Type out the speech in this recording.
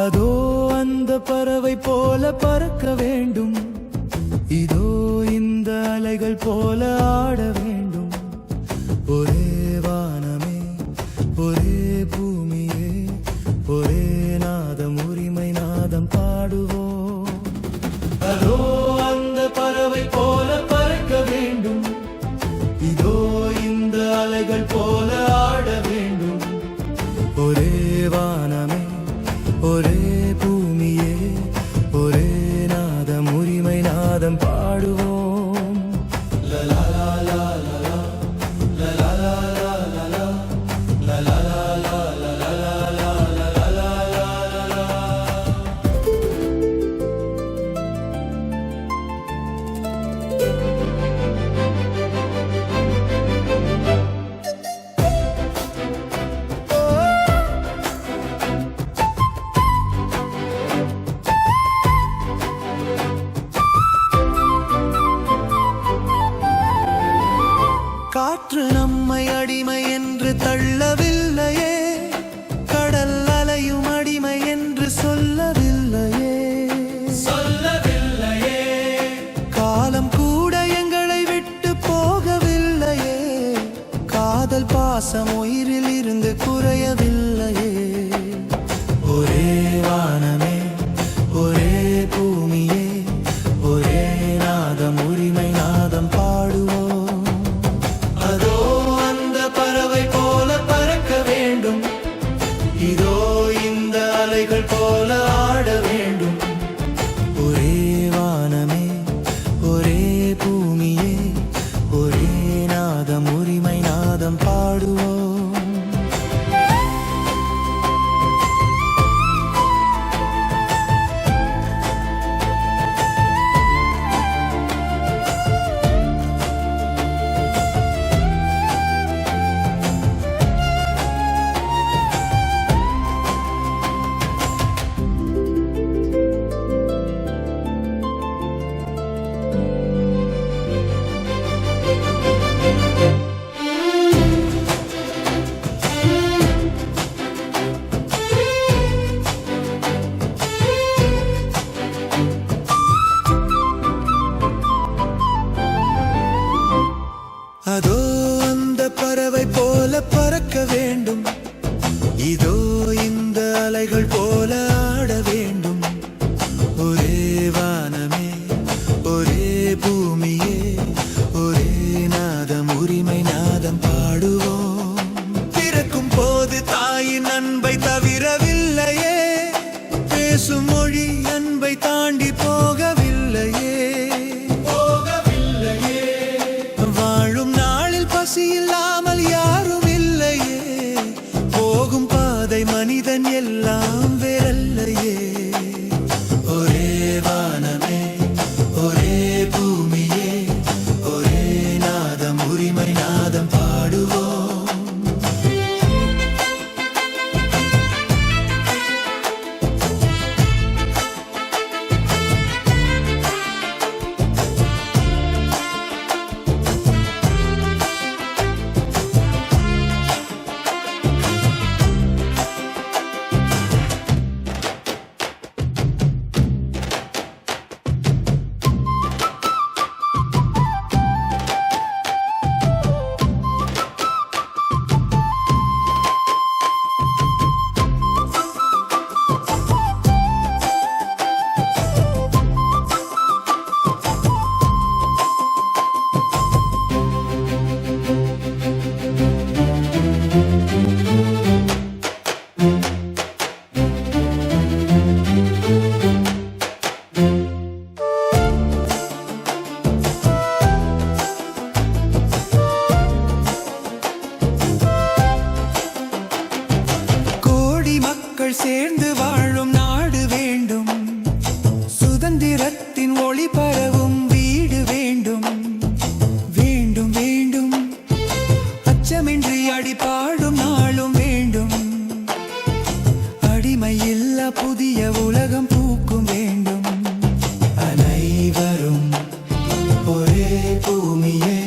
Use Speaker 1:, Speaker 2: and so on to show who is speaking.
Speaker 1: அதோ அந்த பறவை போல பறக்க வேண்டும், இதோ இந்த அலைகள் போல ஆட வேண்டும். ஒரே வானமே, ஒரே பூமியே, ஒரே நாதம், உரிமை நாதம் பாடுவோம். அதோ அந்த பறவை போல பறக்க வேண்டும், இதோ இந்த அலைகள் போல ஆட வேண்டும். ஒரே வானமே, ஒரே பூமியே, ஒரே நாதம், உரிமை நாதம் பாடுவோம். லலா லா லா லா லலா லா லா லா லலா லா லா லலா லா லா. காற்று நம்மை அடிமை என்று தள்ளவில்லையே, கடல் அலையும் அடிமை என்று சொல்லவில்லையே. காலம் கூட எங்களை விட்டு போகவில்லையே, காதல் பாசம் உயிரில் இருந்து குறையவில்லையே. ஒரே வானமே, ஒரே பூமியே, ஒரே நாதம், உரிமை நாதம் பாடுவோம். இதோ இந்த அலைகள் போல ஆட வேண்டும். ஒரே வானமே, ஒரே பூமியே, ஒரே நாதம், உரிமை நாதம் பாடுவோம். அதோ அந்த பறவை போல பறக்க வேண்டும், இதோ இந்த அலைகள் போல ஆட வேண்டும். ஒரே வானமே, ஒரே பூமியே, ஒரே நாதம், உரிமை நாதம் பாடுவோம். பிறக்கும் போது தாயின் அன்பை தவிரவில்லையே, பேசும் மொழி அன்பை தாண்டி போகவில்லையே. பசி இல்லாமல் யாரும் இல்லையே, போகும் பாதை மனிதன் எல்லாம் வேறல்லையே. ஒரே வானமே, ஒரே பூமியே, ஒரே நாதம், உரிமை நாதம் பாடுவோம். சேர்ந்து வாழும் நாடு வேண்டும், சுதந்திரத்தின் ஒளி பரவும் வீடு வேண்டும். வேண்டும் வேண்டும், அச்சமின்றி அடிபாடும் நாளும் வேண்டும். அடிமையில்லா புதிய உலகம் பூக்கும் வேண்டும். அனைவரும் ஒரே பூமியே,